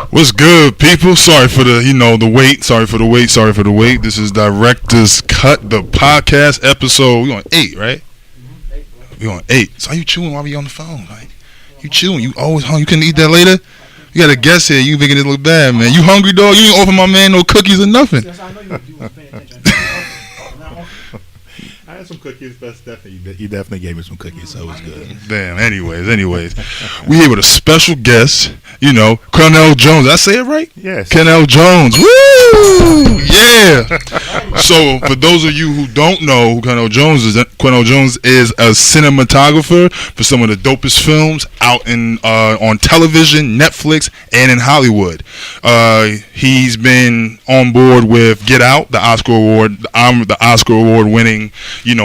What's good, people? Sorry for the, the wait. Sorry for the wait. This is Director's Cut, the podcast episode. We on 8, right? We on 8. So how you chewing while we on the phone? Like, you chewing? You always hungry? You couldn't eat that later? You got a guest here. You making it look bad, man. You hungry, dog? You ain't offer my man no cookies or nothing. Yes, I know you was paying attention. I had some cookies, but you definitely gave me some cookies, so it was good. Damn. Anyways, we here with a special guest. Quenell Jones. Did I say it right? Yes. Quenell Jones. Woo! Yeah. So, for those of you who don't know who Quenell Jones is a cinematographer for some of the dopest films out on television, Netflix, and in Hollywood. He's been on board with Get Out, the Oscar Award winning,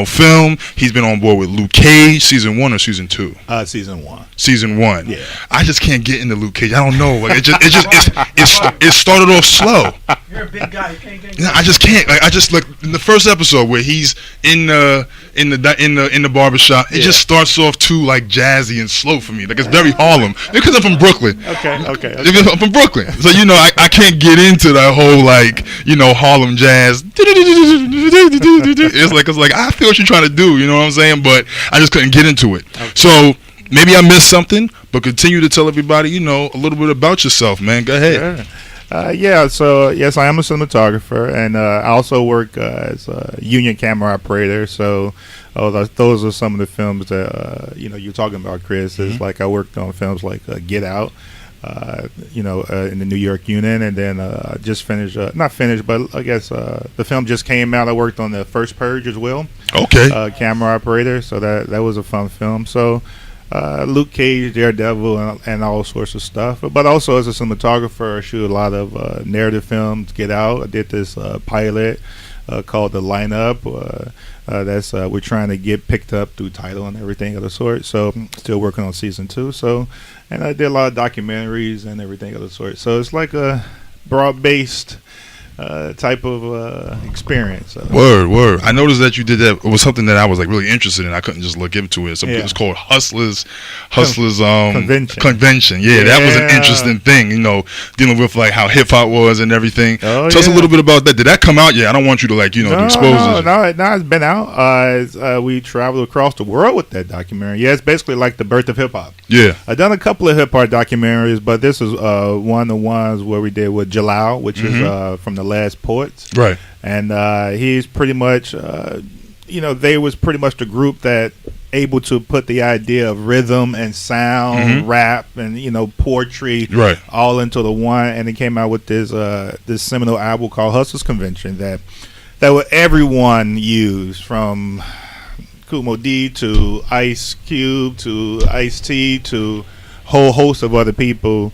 film. He's been on board with Luke Cage, season 1 or season 2? Season 1. Season 1. Yeah. I just can't get into Luke Cage. I don't know. Like it started off slow. You're a big guy. You can't get. I just can't. Like in the first episode where he's in the barbershop, it just starts off too like jazzy and slow for me. Like it's very Harlem because I'm from Brooklyn. Okay. I'm from Brooklyn, so I can't get into that whole Harlem jazz. It's like I feel what you're trying to do. You know what I'm saying? But I just couldn't get into it. Okay. So maybe I missed something, but continue to tell everybody a little bit about yourself, man. Go ahead. Sure. So yes, I am a cinematographer, and I also work as a union camera operator. So those are some of the films that you're talking about, Chris. It's like I worked on films like Get Out, in the New York Union, and then just finished, not finished, but I guess the film just came out. I worked on the first Purge as well. Okay. Camera operator, so that was a fun film. So. Luke Cage, Daredevil, and all sorts of stuff. But also as a cinematographer, I shoot a lot of narrative films. Get Out. I did this pilot called The Lineup. That's we're trying to get picked up through Tidal and everything of the sort. So still working on season 2. So, and I did a lot of documentaries and everything of the sort. So it's like a broad-based type of experience. Word. I noticed that you did that. It was something that I was really interested in. I couldn't just look into it. It's called Hustlers Convention. Yeah, that was an interesting thing. Dealing with how hip hop was and everything. Tell us a little bit about that. Did that come out yet? I don't want you to expose it. No, it's been out. We traveled across the world with that documentary. Yeah, it's basically like the birth of hip hop. Yeah, I've done a couple of hip hop documentaries, but this is one of the ones where we did with Jalal, which is from the Last Poets, right? And he's pretty much, they was pretty much the group that able to put the idea of rhythm and sound, rap, and poetry, right, all into the one. And it came out with this seminal album called Hustlers Convention that would everyone use, from Kumo D to Ice Cube to Ice-T to whole host of other people.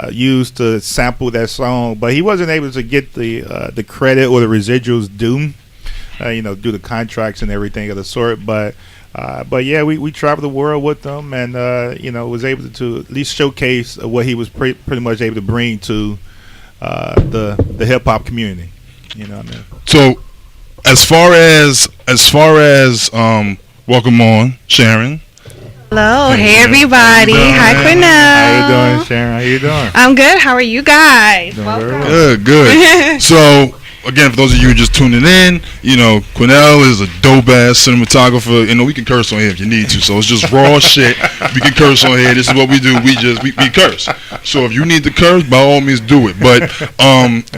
Used to sample that song, but he wasn't able to get the credit or the residuals due, due to contracts and everything of the sort. But yeah, we traveled the world with them, and was able to at least showcase what he was pretty much able to bring to the hip hop community. You know what I mean? So, as far as welcome on, Sharon. Hello, hey everybody. Hi, Quenell. How you doing, Sharon? How you doing? I'm good. How are you guys? Welcome. Good. So, again, for those of you just tuning in, Quenell is a dope ass cinematographer. We can curse on here if you need to. So it's just raw shit. We can curse on here. This is what we do. We curse. So if you need to curse, by all means do it. But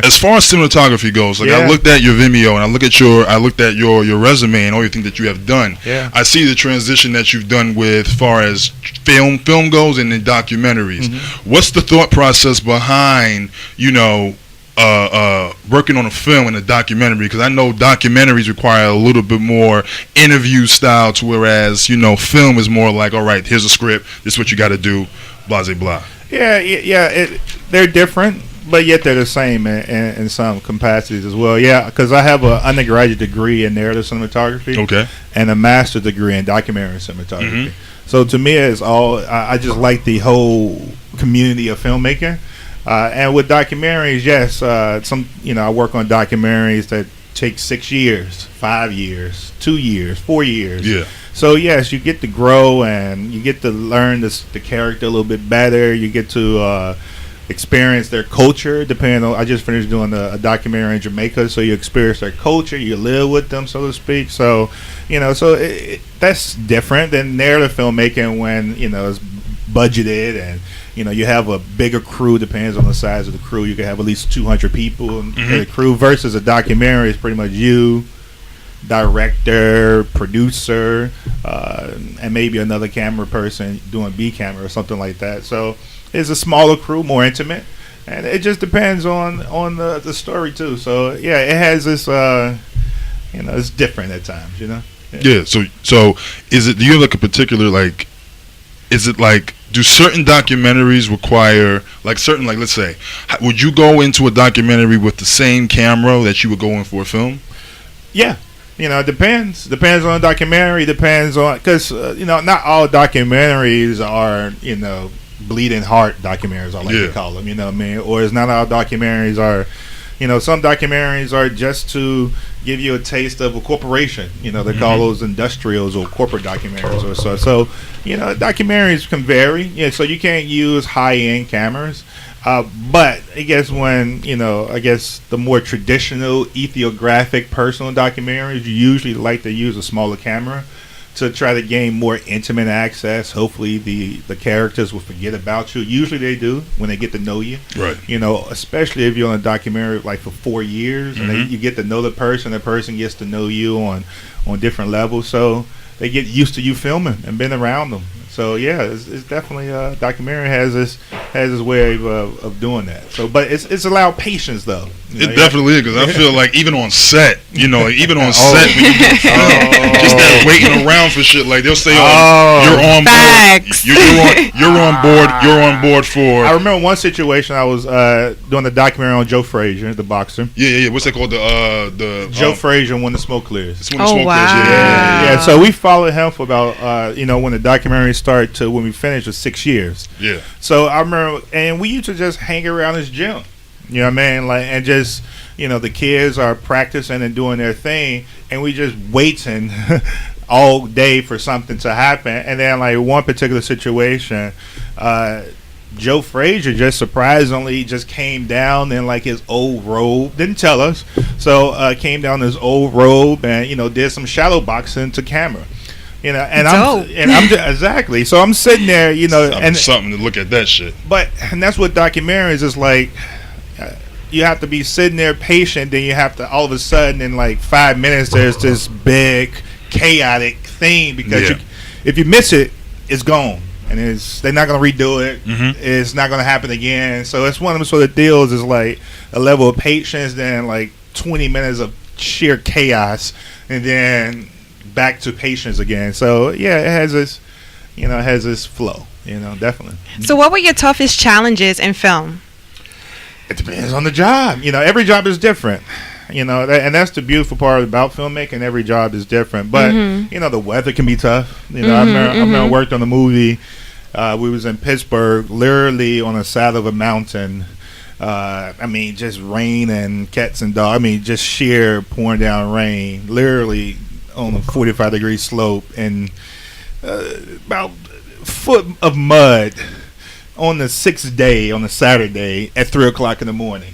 as far as cinematography goes, I looked at your Vimeo and I looked at your resume and all the things that you have done. Yeah. I see the transition that you've done with as far as film goes and then documentaries. What's the thought process behind working on a film and a documentary? Because I know documentaries require a little bit more interview style, to whereas film is more like, all right, here's a script, this is what you got to do, blah blah blah. Yeah. They're different, but yet they're the same in some capacities as well. Yeah, because I have an undergraduate degree in narrative cinematography, okay, and a master's degree in documentary cinematography. So to me, it's all. I just like the whole community of filmmaking. And with documentaries, yes, I work on documentaries that take 6 years, 5 years, 2 years, 4 years. Yeah. So yes, you get to grow and you get to learn the character a little bit better. You get to experience their culture. Depending on, I just finished doing a documentary in Jamaica, so you experience their culture, you live with them, so to speak. So, that's different than narrative filmmaking when it's budgeted and you have a bigger crew. Depends on the size of the crew. You can have at least 200 people in the crew versus a documentary is pretty much you, director, producer, and maybe another camera person doing B camera or something like that. So it's a smaller crew, more intimate, and it just depends on the story too. So yeah, it has this it's different at times. Yeah. So is it? Do you have like a particular like? Is it like? Do certain documentaries require let's say, would you go into a documentary with the same camera that you would go in for a film? Yeah. It depends. Depends on the documentary. Depends on, because not all documentaries are bleeding heart documentaries. I like to call them. You know what I mean? Or it's not all documentaries are. Some documentaries are just to give you a taste of a corporation. They call those industrials or corporate documentaries or so. So, documentaries can vary. Yeah, so you can't use high-end cameras. But I guess when, the more traditional ethnographic personal documentaries, you usually like to use a smaller camera to try to gain more intimate access. Hopefully the characters will forget about you. Usually they do when they get to know you. Right. Especially if you're on a documentary like for 4 years and you get to know the person gets to know you on different levels. So they get used to you filming and been around them. So yeah, it's definitely documentary has this way of doing that. So, but it's allowed patience though. It definitely is, because I feel like even on set, set when you get film, just that waiting around for shit. Like they'll say, "You're on board. You're on board for." I remember one situation. I was doing a documentary on Joe Frazier, the boxer. Yeah. What's that called? The Joe Frazier, When the Smoke Clears. It's When the Smoke Clears. Yeah. So we followed him for about when the documentary started to when we finished was 6 years. Yeah. So I remember, and we used to just hang around his gym. You know what I mean? Like, and just, the kids are practicing and doing their thing, and we just waiting all day for something to happen. And then, like, one particular situation, Joe Frazier just surprisingly just came down in, like, his old robe. Didn't tell us. So, came down in his old robe and, did some shadow boxing to camera. And I'm just, exactly. So I'm sitting there, and something to look at that shit. And that's what documentaries is like. You have to be sitting there patient, then you have to all of a sudden in like 5 minutes there's this big chaotic thing because if you miss it, it's gone, and they're not gonna redo it. It's not gonna happen again. So it's one of them sort of deals is like a level of patience, then like 20 minutes of sheer chaos, and then back to patience again. So yeah, it has this flow, definitely. So what were your toughest challenges in film? It depends on the job. Every job is different. And that's the beautiful part about filmmaking. Every job is different. But, the weather can be tough. I remember I worked on a movie. We was in Pittsburgh, literally on the side of a mountain. Just rain and cats and dogs. Just sheer pouring down rain. Literally on a 45-degree slope and about a foot of mud on the 6th day, on a Saturday at 3:00 in the morning.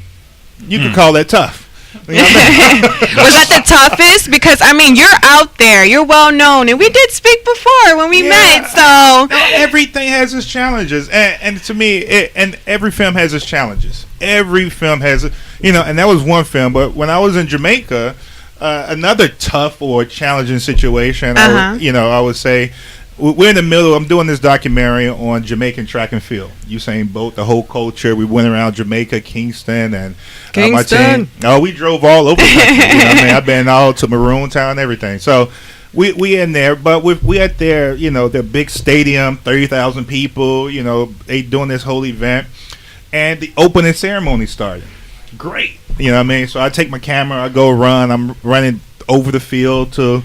You could call that tough. Was that the toughest? Because you're out there, you're well known, and we did speak before when we met. So everything has its challenges, and to me, and every film has its challenges. Every film has, and that was one film. But when I was in Jamaica, another tough or challenging situation, I would say. We're in the middle. I'm doing this documentary on Jamaican track and field. Usain Bolt, the whole culture. We went around Jamaica, Kingston, and my team. We drove all over the country. I've been all to Maroon Town and everything. So we in there, but we at their their big stadium, 30,000 people. They doing this whole event, and the opening ceremony started. Great, So I take my camera, I go run. I'm running over the field to.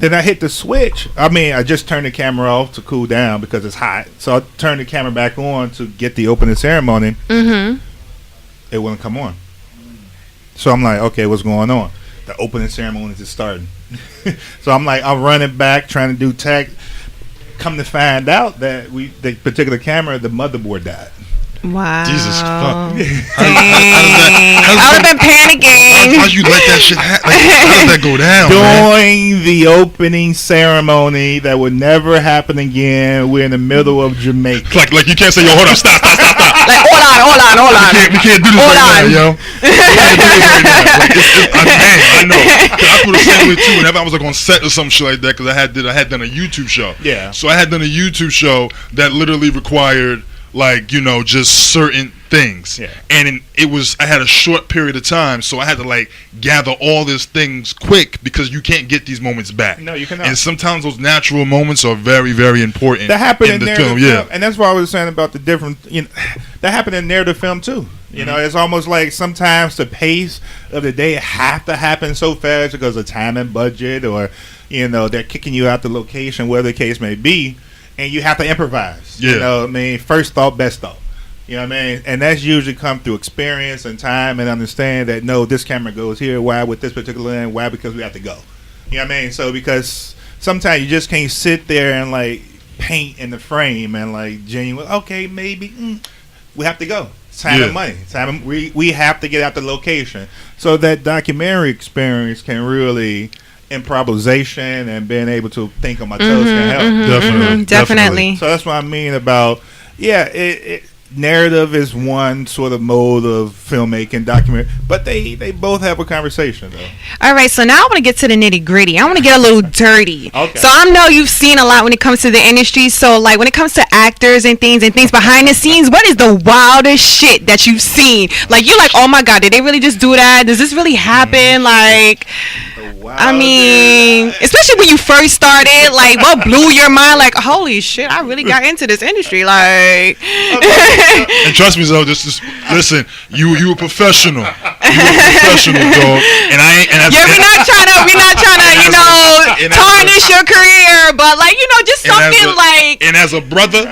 Then I hit the switch. I just turned the camera off to cool down because it's hot. So I turned the camera back on to get the opening ceremony. It wouldn't come on. So I'm like, okay, what's going on? The opening ceremony is starting. So I'm running back, trying to do tech. Come to find out that the particular camera, the motherboard died. Wow. Jesus fuck. I would have been panicking. How'd you let that shit happen? How did that go down, man? During the opening ceremony that would never happen again, we're in the middle of Jamaica. Like you can't say, yo, hold up, stop. Like, hold on. We can't do this Hold right on. now, yo. We can't do this right now. Like, I know. 'Cause I feel the same way too. Whenever I was like on set or some shit like that, because I had done a YouTube show. Yeah. So I had done a YouTube show that literally required, like, you know, just certain things. Yeah. And I had a short period of time, so I had to like gather all these things quick because you can't get these moments back. No, you cannot. And sometimes those natural moments are very, very important. That happened in the narrative film. film, Yeah. and that's why I was saying about the different. That happened in narrative film too. You know, it's almost like sometimes the pace of the day have to happen so fast because of time and budget, or they're kicking you out the location, whatever the case may be, and you have to improvise. Yeah. You know, what I mean, first thought, best thought. You know what I mean? And that's usually come through experience and time and understand that, no, this camera goes here. Why with this particular lens? Why? Because we have to go. You know what I mean? So because sometimes you just can't sit there and like paint in the frame and like genuine. Okay, maybe we have to go. It's time and money. We have to get out the location. So that documentary experience can really improvisation and being able to think on my toes can help. Definitely. So that's what I mean about narrative is one sort of mode of filmmaking, documentary, but they both have a conversation though. All right, so now I want to get to the nitty gritty. I want to get a little dirty. Okay. So I know you've seen a lot when it comes to the industry. So like when it comes to actors and things behind the scenes, what is the wildest shit that you've seen? Like you're like, oh my god, did they really just do that? Does this really happen? Like, I mean, especially when you first started, like what blew your mind? Like, holy shit, I really got into this industry. Like, and trust me, though, listen, you a professional. You a professional, dog. And I ain't. And we're not trying to, tarnish your career, but like, just something like. And as a brother,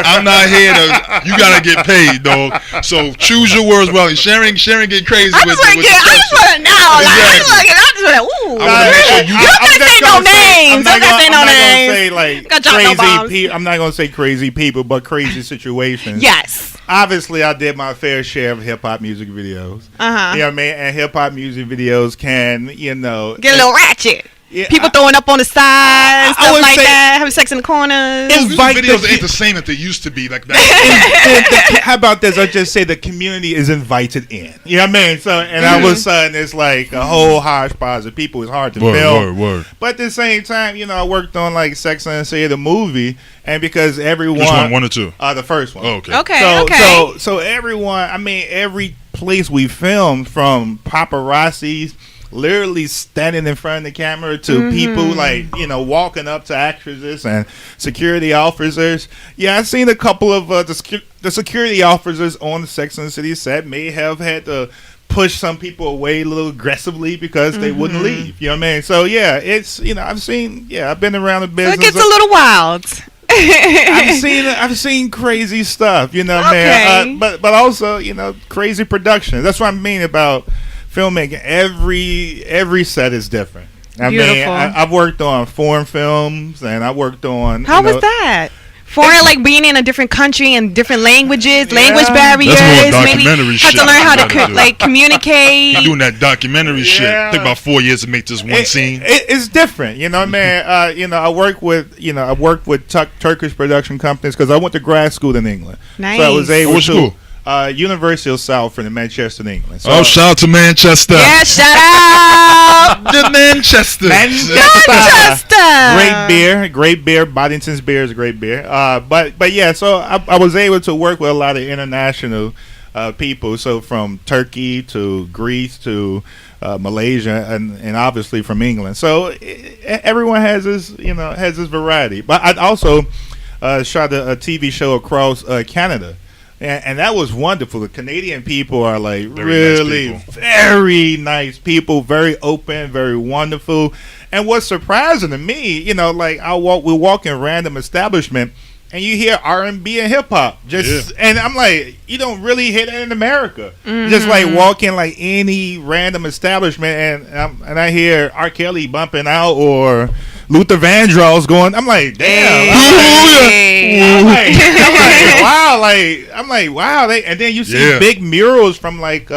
I'm not here to. You gotta get paid, dog. So choose your words well. Sharon get crazy with the question. I just want to know. Exactly. Ooh. I want to make sure you don't gotta say no names. I'm not gonna say say like crazy people. I'm not gonna say crazy people, but crazy situations. Yes. Obviously, I did my fair share of hip hop music videos. You know what I mean? And hip hop music videos can, get a little ratchet. Yeah, people throwing up on the sides, stuff like that, having sex in the corners. Videos ain't the same that they used to be. Like that. How about this? I just say the community is invited in. You know what I mean? So, and all of a sudden, it's like a whole hodgepodge of people. It's hard to film. Word. But at the same time, I worked on like Sex and the City, the movie, and because everyone. Which one or two? The first one. Oh, okay. Okay. So everyone. I mean, every place we filmed, from paparazzis literally standing in front of the camera to people like walking up to actresses and security officers. Yeah, I've seen a couple of the security officers on the Sex and the City set may have had to push some people away a little aggressively because they wouldn't leave. You know what I mean? So yeah, it's I've been around the business. So it gets a little wild. I've seen crazy stuff, man. But also, crazy production. That's what I mean about filmmaking. Every set is different. I mean, I've worked on foreign films, and I worked on. How was that? Foreign, like being in a different country and different language barriers. That's more documentary maybe shit. Have to learn how to communicate. You're doing that documentary shit. It took about 4 years to make this one scene. It's different, man. I worked with Turkish production companies because I went to grad school in England. Nice. So I was able Which school? University of Salford in Manchester, England. So, shout out to Manchester. Yeah, shout out to Manchester. Great beer. Boddington's beer is a great beer. But yeah, so I was able to work with a lot of international people. So from Turkey to Greece to Malaysia and obviously from England. So everyone has this variety. But I also shot a TV show across Canada. And that was wonderful. The Canadian people are like very nice people, very open, very wonderful. And what's surprising to me, we walk in random establishment and you hear R&B and hip hop. And I'm like, you don't really hear that in America. Just like walking like any random establishment and I hear R. Kelly bumping out or Luther Vandross going. I'm like, damn. Hey. I'm like, wow. And then you see big murals from like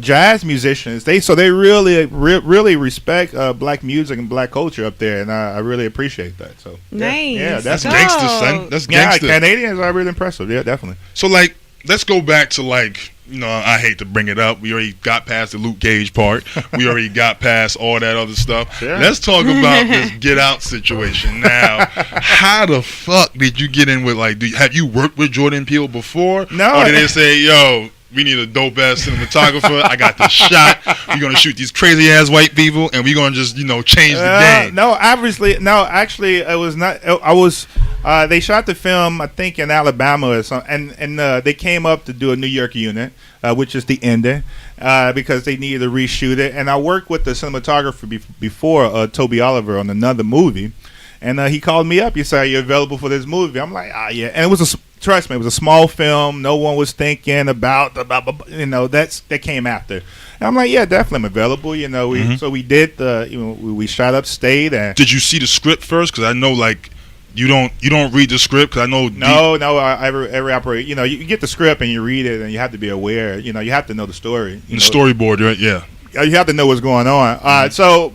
jazz musicians. They really respect black music and black culture up there, and I really appreciate that. So nice. Yeah, that's gangster, son. That's gangster. Yeah, Canadians are really impressive. Yeah, definitely. So like, let's go back to like, I hate to bring it up. We already got past the Luke Cage part. We already got past all that other stuff. Sure. Let's talk about this Get Out situation. Now, how the fuck did you get in with, like, have you worked with Jordan Peele before? No. Or did they say, yo, we need a dope ass cinematographer. I got the shot. We're gonna shoot these crazy ass white people, and we're gonna just change the game. No, actually, it was not. I was. They shot the film, I think, in Alabama or something, and they came up to do a New York unit, which is the ending, because they needed to reshoot it. And I worked with the cinematographer before, Toby Oliver, on another movie, and he called me up. He said, "Are you available for this movie?" I'm like, yeah. And it was trust me, it was a small film. No one was thinking about that came after. And I'm like, yeah, definitely, I'm available. So we did we shot upstate. And did you see the script first? Because I know like. You don't read the script because I know. No. Every operator, you get the script and you read it and you have to be aware. You have to know the story. The storyboard, right? Yeah. You have to know what's going on. So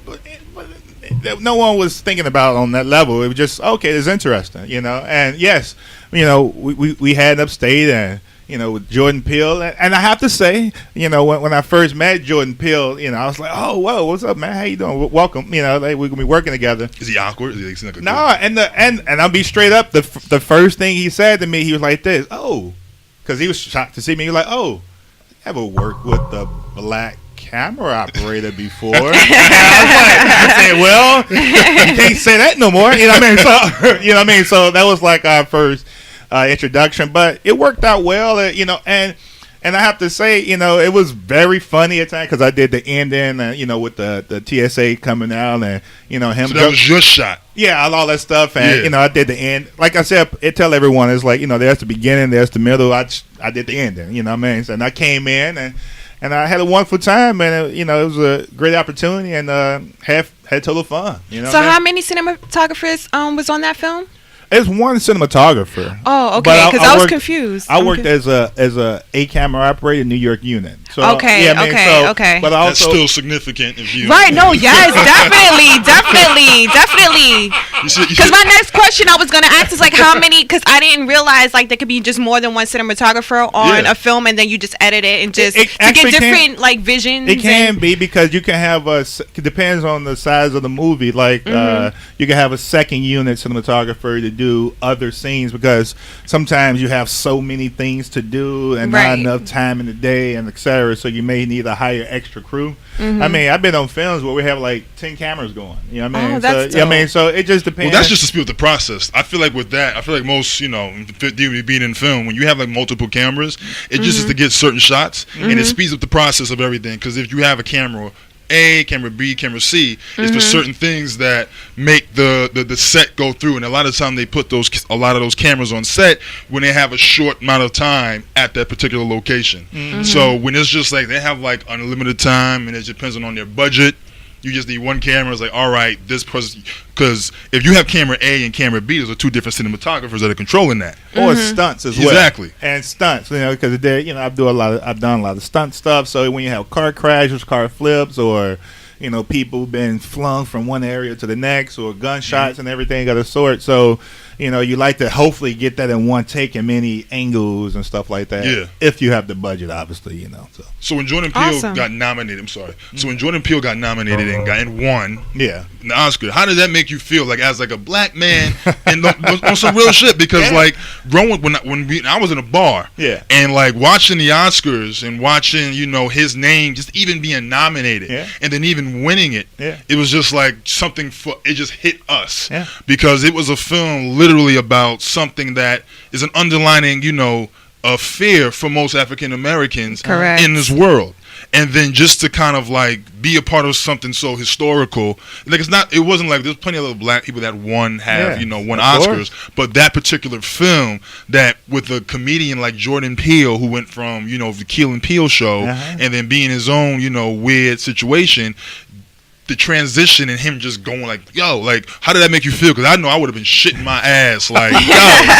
no one was thinking about it on that level. It was just okay. It's interesting, And yes, we had upstate and. With Jordan Peele. And I have to say, when I first met Jordan Peele, I was like, oh, whoa, what's up, man? How you doing? Welcome. We're going to be working together. Is he awkward? Is he like no, and I'll be straight up. The first thing he said to me, he was like this, because he was shocked to see me. He was like, I ever worked with a black camera operator before. I said, well, you can't say that no more. So that was like our first introduction, but it worked out well, and I have to say, it was very funny at times because I did the ending, with the TSA coming out and him. So that was your shot. Yeah, all that stuff, and I did the end. Like I said, it tell everyone it's like there's the beginning, there's the middle. I did the ending, and I came in and I had a wonderful time, and it was a great opportunity, and had total fun. So how many cinematographers was on that film? It's one cinematographer. Oh, okay. Because I was confused. I worked as a camera operator in New York unit. So, okay. Okay. But that's still significant if you. Right. No. Yes. Definitely. Because my next question I was gonna ask is like how many? Because I didn't realize like there could be just more than one cinematographer on a film, and then you just edit it and just to get different like visions. It can be because you can have it depends on the size of the movie. Like you can have a second unit cinematographer to do other scenes because sometimes you have so many things to do and not enough time in the day and etc. So you may need a higher extra crew. I mean, I've been on films where we have like 10 cameras going. You know what I mean? That's so, so it just depends. Well, that's just to speed up the process. I feel like with that, most, being in film, when you have like multiple cameras, it just is to get certain shots and it speeds up the process of everything. Because if you have a camera A, camera B, camera C, it's for certain things that make the set go through. And a lot of time they put a lot of those cameras on set when they have a short amount of time at that particular location. So when it's just like they have like unlimited time and it depends on their budget, you just need one camera. It's like, all right, this person, because if you have camera A and camera B, those are two different cinematographers that are controlling that. Or stunts as well. Exactly. And stunts, because I've done a lot of stunt stuff. So when you have car crashes, car flips, or people being flung from one area to the next, or gunshots and everything of the sort. So you like to hopefully get that in one take and many angles and stuff like that. Yeah. If you have the budget, obviously, So when Jordan Peele got nominated, So when Jordan Peele got nominated and won, the Oscar, how did that make you feel? Like as like a black man and on some real shit? Because like growing when I was in a bar, and like watching the Oscars and watching his name just even being nominated, and then even winning it, it was just like something it just hit us, because it was a film literally about something that is an underlining, a fear for most African Americans in this world. And then just to kind of like be a part of something so historical, like it wasn't like there's plenty of other black people that won Oscars, but that particular film that with a comedian like Jordan Peele who went from the Keel and Peele show and then being his own weird situation, the transition and him just going like, yo, like, how did that make you feel? Because I know I would have been shitting my ass, like, yo,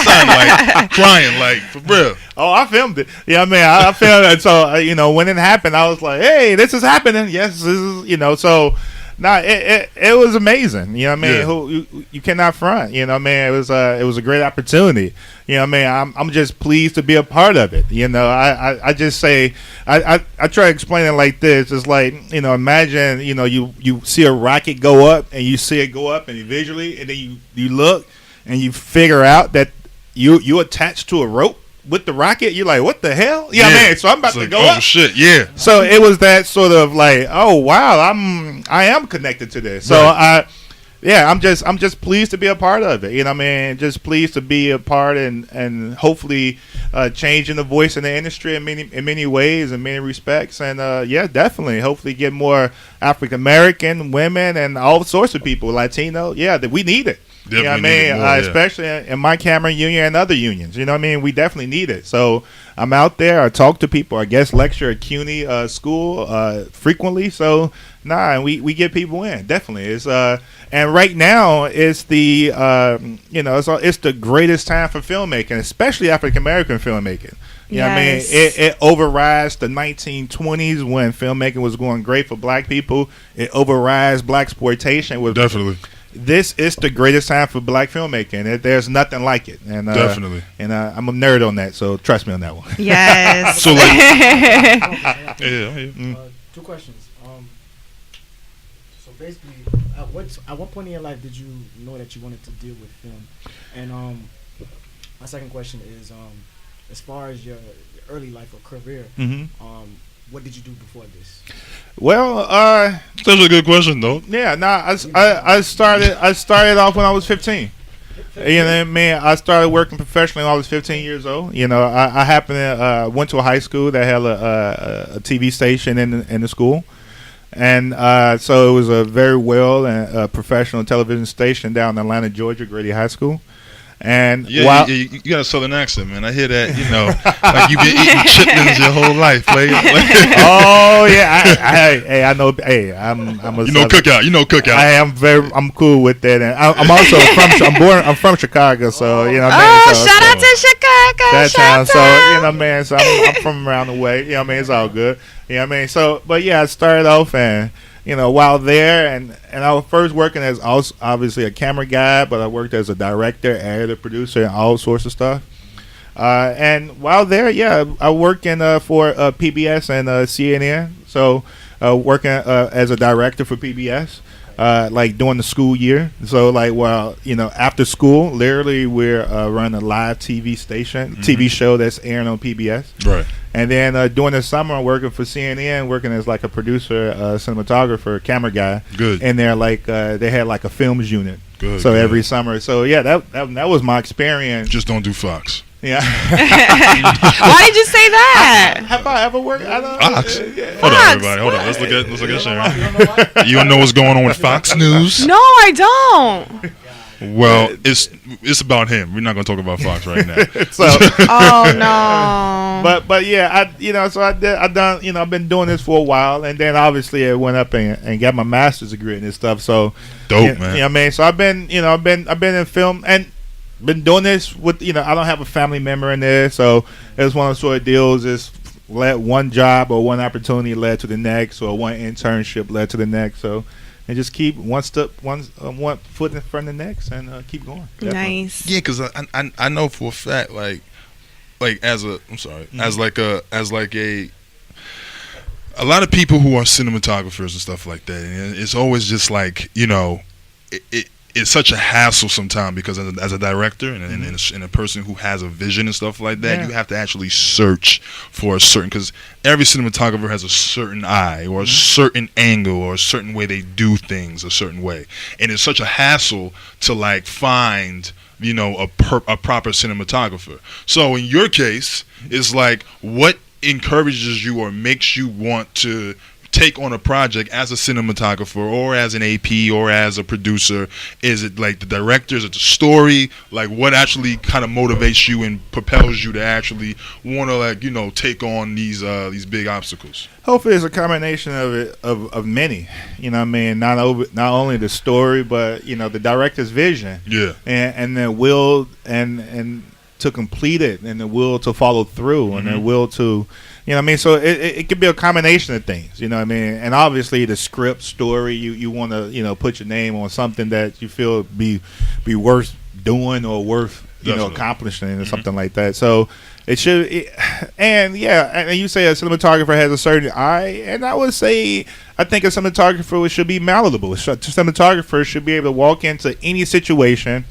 son, like, crying, like, for real. Oh, I filmed it. Yeah, I mean, I filmed it. So, when it happened, I was like, hey, this is happening. Yes, this is, so. Nah, it was amazing. You know what I mean? Yeah. You cannot front. You know what I mean? It was a great opportunity. You know what I mean? I'm just pleased to be a part of it. I just say I try to explain it like this. It's like, imagine, you see a rocket go up and you see it go up and visually, and then you look and you figure out that you attached to a rope with the rocket. You're like, what the hell? Yeah, man. So I'm about to go up. Oh shit, yeah. So it was that sort of like, oh wow, I am connected to this. So Right. I'm just pleased to be a part of it. You know what I mean? Just pleased to be a part and hopefully changing the voice in the industry in many ways, in many respects. And definitely, hopefully get more African American women and all sorts of people, Latino. Yeah, that we need it. Definitely, you know what I mean? more, Especially in my camera union and other unions. You know what I mean? We definitely need it. So I'm out there. I talk to people. I guest lecture at CUNY school frequently. So and we get people in. Definitely. It's and right now it's the it's the greatest time for filmmaking, especially African American filmmaking. You know what I mean? It overrides the 1920s when filmmaking was going great for black people. It overrides black exploitation. Definitely. This is the greatest time for black filmmaking. There's nothing like it. And Definitely. And I'm a nerd on that, so trust me on that one. Yes. So like, two questions. So basically, at what point in your life did you know that you wanted to deal with film? And my second question is, as far as your early life or career, what did you do before this? Well, that's a good question though. Yeah, I started off when I was 15. You know what I mean? I started working professionally when I was 15 years old. You know, I happened to went to a high school that had a TV station in the school, and so it was a very well and professional television station down in Atlanta, Georgia, Grady High School. And you got a southern accent, man. I hear that, like you've been eating chitlins your whole life, player. Oh yeah, I know. Hey, I'm a cookout. I'm cool with that, and I'm also I'm from Chicago, so you know. Shout out to Chicago. That time, so you know, man. So I'm from around the way. You know, what I mean, it's all good. You know what I mean? So, but yeah, I started off and. While there, and I was first working as obviously a camera guy, but I worked as a director, editor, producer, and all sorts of stuff. And while there, I worked for PBS and CNN. So working as a director for PBS, like during the school year. So after school, literally we're running a live TV station, TV show that's airing on PBS. Right. And then during the summer, I'm working for CNN, working as like a producer, cinematographer, camera guy. Good. And they're like they had like a films unit. Good. So every summer, so yeah, that was my experience. Just don't do Fox. Yeah. Why did you say that? Have I ever worked? I don't know. Fox. Hold on, everybody. Hold on. Let's look at Sharon. You don't know what's going on with Fox News? No, I don't. Well, it's about him. We're not going to talk about Fox right now. Oh no. But yeah, I've been doing this for a while, and then obviously I went up and got my master's degree in this stuff. So dope, man. You know what I mean? So I've been in film and been doing this with I don't have a family member in there, so it was one of those sort of deals. Is let one job or one opportunity led to the next, or one internship led to the next. So. And just keep one foot in front of the next, and keep going. Definitely. Nice. Yeah, because I know for a fact, like as a lot of people who are cinematographers and stuff like that, and it's always just like it's such a hassle sometimes because as a director and a person who has a vision and stuff like that, you have to actually search for a certain, because every cinematographer has a certain eye or a certain angle or a certain way they do things a certain way, and it's such a hassle to like find a proper cinematographer. So in your case, it's like what encourages you or makes you want to take on a project as a cinematographer or as an AP or as a producer? Is it like the director? Is it the story? Like what actually kind of motivates you and propels you to actually want to like, you know, take on these big obstacles? Hopefully, it's a combination of it of many. You know what I mean? Not only the story, but you know the director's vision. Yeah. And the will and to complete it, and the will to follow through, and the will to, you know what I mean? So it could be a combination of things, you know what I mean? And obviously the script, story, you want to, you know, put your name on something that you feel be worth doing or worth, you know, accomplishing or something like that. So it should, and you say a cinematographer has a certain eye, and I would say I think a cinematographer should be malleable. A cinematographer should be able to walk into any situation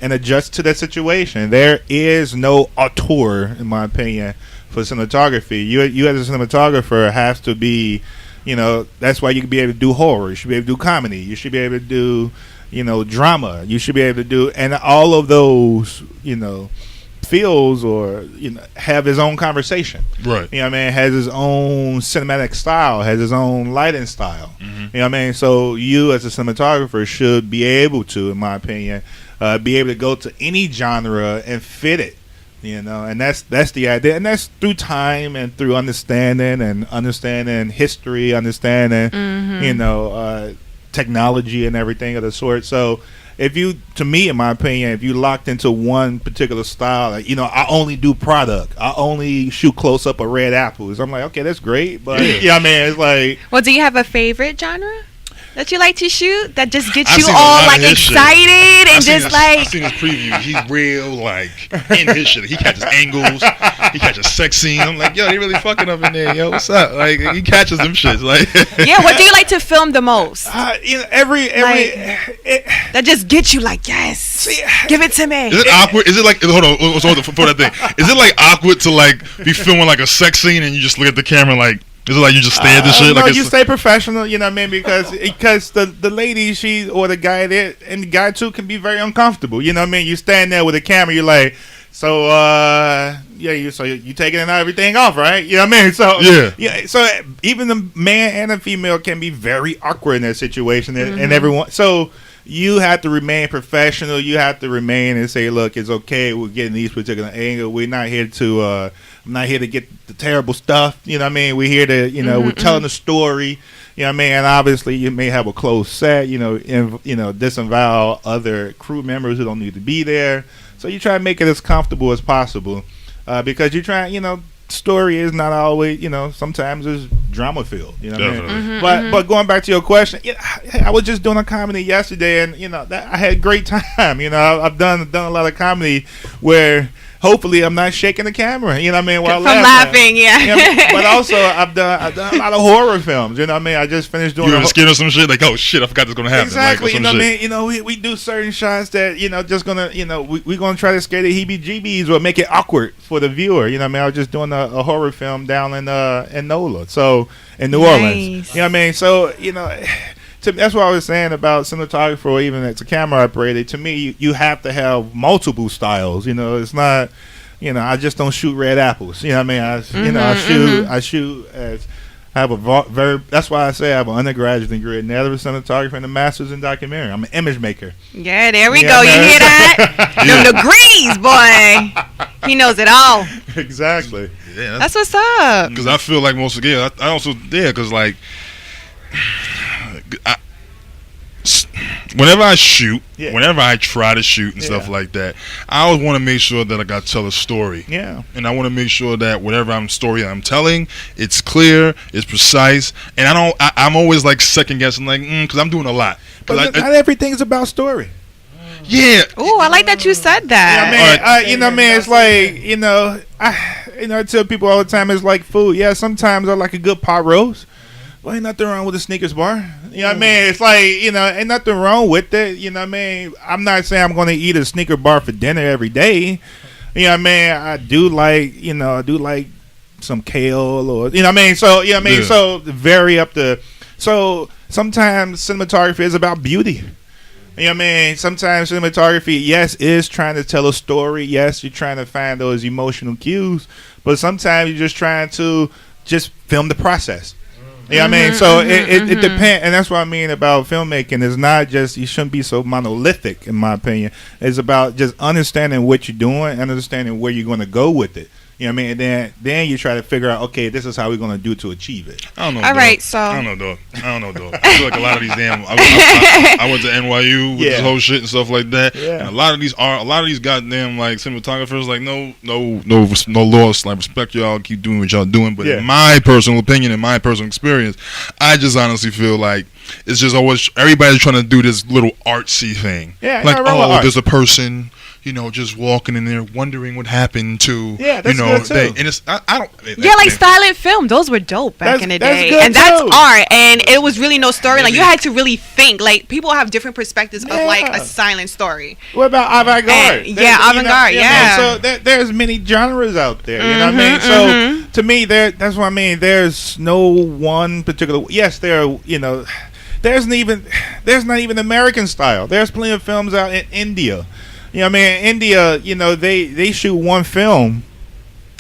and adjust to that situation. There is no auteur, in my opinion, for cinematography. You as a cinematographer has to be, you know, that's why you can be able to do horror. You should be able to do comedy. You should be able to do, you know, drama. You should be able to do, and all of those, you know, feels or, you know, have his own conversation. Right. You know what I mean? Has his own cinematic style, has his own lighting style. You know what I mean? So you as a cinematographer should be able to, in my opinion, be able to go to any genre and fit it, you know, and that's the idea, and that's through time and through understanding history, understanding, you know, technology and everything of the sort. So if you, to me, in my opinion, if you locked into one particular style, like, you know, I only do product, I only shoot close up of red apples, I'm like, okay, that's great, but you know what I mean, it's like, well, do you have a favorite genre that you like to shoot that just gets I've you seen a all lot of like his excited and just like? I've seen his previews. He's real like in his shit. He catches angles. He catches sex scenes. I'm like, yo, they really fucking up in there, yo. What's up? Like he catches them shits. Like Yeah, what do you like to film the most? you know, every That just gets you like, yes, give it to me. Is it awkward? Is it like hold on for that thing? Is it like awkward to like be filming like a sex scene and you just look at the camera like? Is it like you just stay at the shit? No, like you stay professional, you know what I mean? Because the lady, or the guy there, and the guy too, can be very uncomfortable. You know what I mean? You stand there with a camera, you're like, so you taking everything off, right? You know what I mean? So yeah. So even the man and the female can be very awkward in that situation, and everyone. So you have to remain professional. You have to remain and say, look, it's okay. We're getting these particular angles. We're not here to. I'm not here to get the terrible stuff. You know what I mean? We're here to, you know, we're telling a story. You know what I mean? And obviously, you may have a closed set. You know, disavow other crew members who don't need to be there. So you try to make it as comfortable as possible, because you're trying. You know, story is not always. You know, sometimes it's drama filled. You know what I mean? But going back to your question, I was just doing a comedy yesterday, and you know, I had a great time. You know, I've done a lot of comedy where. Hopefully, I'm not shaking the camera. You know what I mean? While From laughing, yeah. You know, but also, I've done a lot of horror films. You know what I mean? I just finished doing. You were scared of some shit, like, oh shit, I forgot this was gonna happen. Exactly. Like, you know what I mean? You know, we do certain shots that, you know, just gonna, you know, we're gonna try to scare the heebie-jeebies or make it awkward for the viewer. You know what I mean? I was just doing a horror film down in NOLA, so in New Orleans. You know what I mean? So you know. That's what I was saying about cinematographer or even as a camera operator. To me, you have to have multiple styles. You know, it's not. You know, I just don't shoot red apples. You know what I mean? I shoot as I have a very. That's why I say I have an undergraduate degree in narrative cinematography and a master's in documentary. I'm an image maker. Yeah, there we go. You hear that? Them degrees, boy. He knows it all. Exactly. Yeah, that's what's up. Because I feel like most again, I also because like. Whenever I shoot, whenever I try to shoot and stuff like that, I always want to make sure that I got to tell a story. Yeah. And I want to make sure that whatever story I'm telling, it's clear, it's precise, and I'm always like second guessing, like, because I'm doing a lot. But not everything's about story. Yeah. Oh, I like that you said that. You know, man, it's like, you know, I tell people all the time, it's like food. Yeah, sometimes I like a good pot roast. Well, ain't nothing wrong with a Snickers bar. You know what I mean? It's like, you know, ain't nothing wrong with it. You know what I mean? I'm not saying I'm going to eat a Snicker bar for dinner every day. You know what I mean? I do like some kale or, you know what I mean? So, you know what I mean? So, vary up the, so sometimes cinematography is about beauty. You know what I mean? Sometimes cinematography, yes, is trying to tell a story. Yes, you're trying to find those emotional cues. But sometimes you're just trying to just film the process. You know what I mean? So it depends, and that's what I mean about filmmaking. It's not just, you shouldn't be so monolithic, in my opinion. It's about just understanding what you're doing and understanding where you're going to go with it. You know what I mean? And then you try to figure out, okay, this is how we're going to do to achieve it. I don't know. All right, so I don't know, dog. I feel like a lot of these damn. I went to NYU with this whole shit and stuff like that. Yeah. And a lot of these goddamn like cinematographers, like no loss, like respect y'all, keep doing what y'all doing. But in my personal opinion, in my personal experience, I just honestly feel like it's just always everybody's trying to do this little artsy thing. Yeah, like there's a person, just walking in there wondering what happened to, that's good too. and it's I don't. like silent film, those were dope back in the day, good and that's too. art, and it was really no story. Like you had to really think. Like people have different perspectives of like a silent story. What about avant-garde? Avant-garde. So there's many genres out there. You know what I mean? So to me, that's what I mean. There's no one particular. Yes, there are. There's not even American style. There's plenty of films out in India. You know what I mean? India, they shoot one film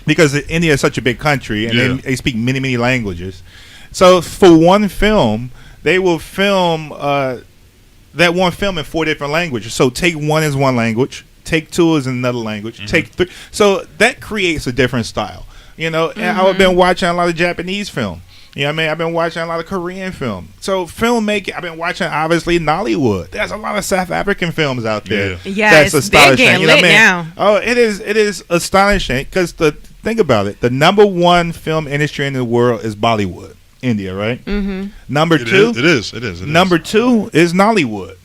because India is such a big country and they speak many, many languages. So for one film, they will film that one film in 4 different languages. So take one as one language, take two as another language, take three. So that creates a different style. And I've been watching a lot of Japanese film. You know what I mean? I've been watching a lot of Korean film. So filmmaking, I've been watching, obviously, Nollywood. There's a lot of South African films out there. Yeah, it's getting lit now. Oh, it is astonishing because think about it. The number one film industry in the world is Bollywood, India, right? Mm-hmm. Number two? It is. Number 2 is Nollywood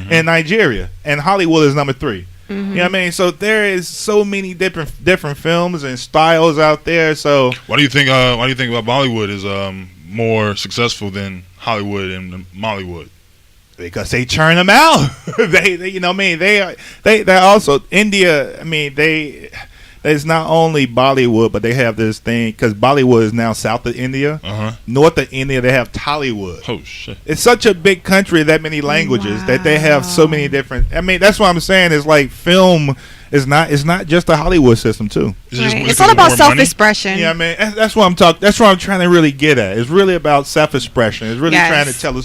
in Nigeria. And Hollywood is number 3. You know what I mean? So there is so many different films and styles out there. So why do you think about Bollywood is more successful than Hollywood and Mollywood? Because they churn them out. they you know what I mean? They also India. I mean it's not only Bollywood, but they have this thing because Bollywood is now south of India. North of India, they have Tollywood. Oh shit! It's such a big country, that many languages, that they have so many different. I mean, that's what I'm saying. Is like film is not just a Hollywood system too. It's all about self-expression. Yeah, I mean that's what I'm talking. That's what I'm trying to really get at. It's really about self-expression. It's really trying to tell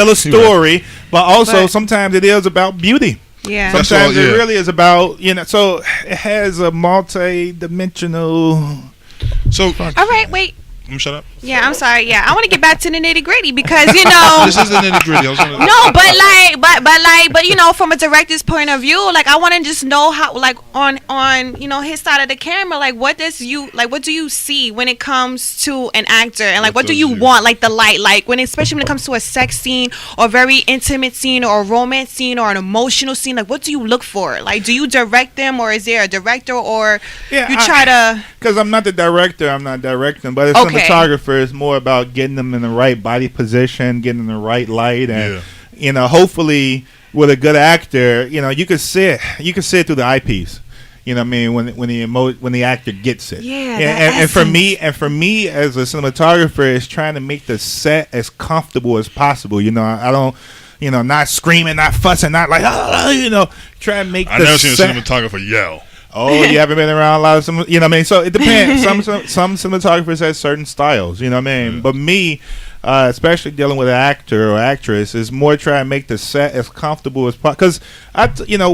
a story, but also sometimes it is about beauty. Yeah. Sometimes it really is about, so it has a multi-dimensional. So all right, wait. Shut up. Yeah, I'm sorry. Yeah, I want to get back to the nitty gritty because this is the nitty gritty. No, but from a director's point of view, like I want to just know how, like on his side of the camera, like what do you see when it comes to an actor, and like what do you want, like the light, like especially when it comes to a sex scene or very intimate scene or a romance scene or an emotional scene, like what do you look for? Like, do you direct them, or is there a director, or you try to? Because I'm not the director, I'm not directing, but it's cinematographer is more about getting them in the right body position, getting them in the right light, and hopefully with a good actor, you can see it through the eyepiece. You know what I mean? When the actor gets it. Yeah. And for me as a cinematographer, is trying to make the set as comfortable as possible. I don't. Not screaming, not fussing, not like try and make. I've never seen a cinematographer yell. Oh, you haven't been around a lot of some, you know what I mean? So it depends. Some cinematographers have certain styles, you know what I mean? But me, especially dealing with an actor or actress, is more trying to make the set as comfortable as possible. Because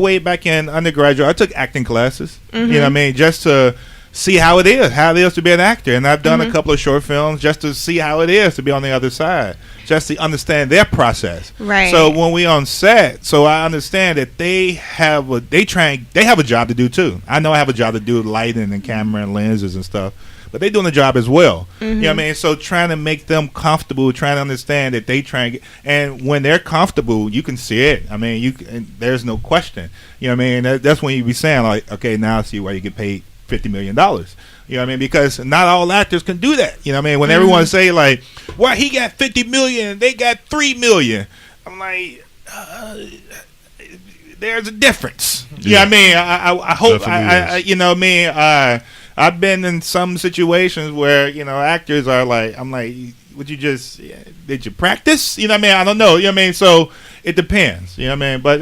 way back in undergraduate, I took acting classes, you know what I mean? Just to see how it is to be an actor. And I've done a couple of short films just to see how it is to be on the other side, just to understand their process. Right. So when we on set, so I understand that they have a job to do too. I know I have a job to do with lighting and camera and lenses and stuff, but they doing the job as well. You know what I mean? So trying to make them comfortable, trying to understand that they try and get, and when they're comfortable, you can see it. I mean, there's no question. You know what I mean? That's when you be saying like, okay, now I see why you get paid $50 million. You know what I mean? Because not all actors can do that. You know what I mean? When everyone say like, well, he got 50 million and they got 3 million. I'm like, there's a difference. You know what I mean? I hope, you know what I mean? I've been in some situations where, actors are like, I'm like, did you practice? You know what I mean? I don't know. You know what I mean? So it depends. You know what I mean? But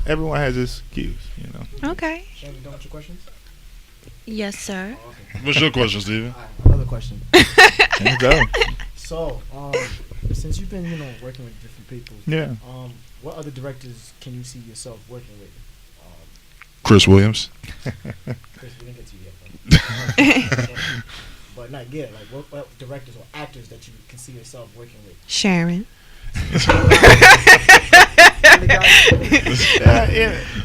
everyone has his cues, Okay. Shane, you done with your questions? Yes, sir. What's your question, Steven? Another question. There you go. So, since you've been, working with different people, Yeah. what other directors can you see yourself working with? Chris Williams. Chris, we didn't get to you yet, bro. But not yet. Like, what directors or actors that you can see yourself working with? Sharon.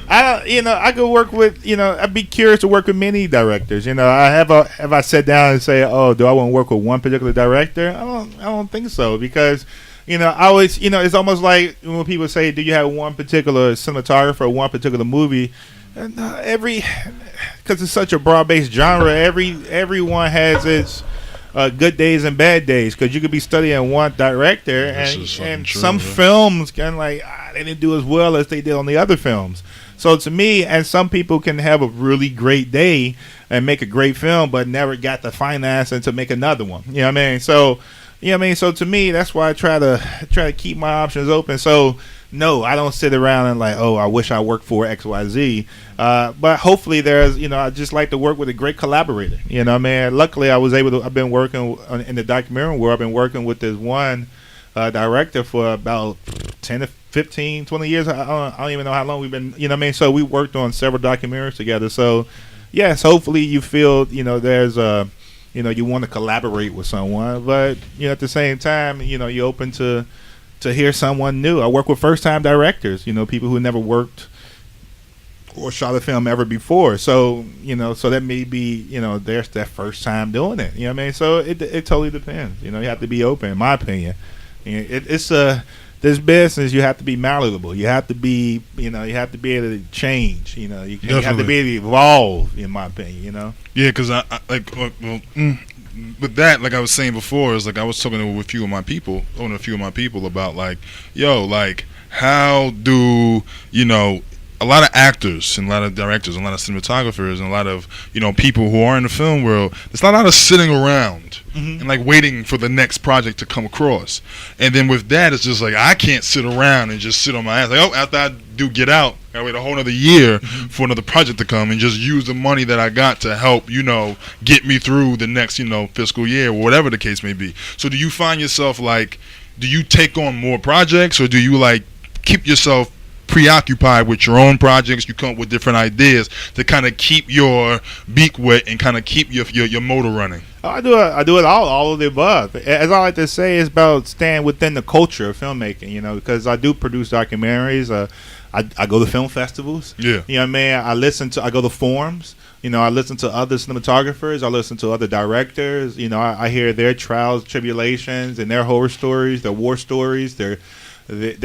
I could work with, I'd be curious to work with many directors. Have I sat down and say, oh, do I want to work with one particular director? I don't think so, because, I always, it's almost like when people say, do you have one particular cinematographer or one particular movie? And because it's such a broad-based genre, everyone has its good days and bad days, because you could be studying one director and true, some films can they didn't do as well as they did on the other films. So to me, and some people can have a really great day and make a great film, but never got the finance and to make another one. You know what I mean? So So to me, that's why I try to keep my options open. So no, I don't sit around and I wish I worked for XYZ. But hopefully there's, I just like to work with a great collaborator. Luckily I've been working in the documentary world. I've been working with this one director for about 10 to 15, 20 years. I don't even know how long we've been, So we worked on several documentaries together. So yes, hopefully you feel, there's you want to collaborate with someone, but at the same time, you're open to hear someone new. I work with first-time directors, people who never worked or shot a film ever before. So so that may be there's that first time doing it. So it totally depends. You have to be open, in my opinion. It's this business. You have to be malleable. You have to be you have to be able to change. You have to be able to evolve, in my opinion. Yeah, because I with that, like I was saying before, is I was talking to a few of my people about how do a lot of actors and a lot of directors and a lot of cinematographers and a lot of people who are in the film world, there's not a lot of sitting around and waiting for the next project to come across. And then with that, it's just I can't sit around and just sit on my ass after I do get out, I gotta wait a whole another year for another project to come and just use the money that I got to help get me through the next fiscal year or whatever the case may be. So do you find yourself do you take on more projects, or do you keep yourself preoccupied with your own projects? You come up with different ideas to kind of keep your beak wet and kind of keep your motor running. I do it all of the above. As I like to say, it's about staying within the culture of filmmaking, because I do produce documentaries. I go to film festivals. Yeah. I go to forums. I listen to other cinematographers. I listen to other directors. I hear their trials, tribulations, and their horror stories, their war stories, their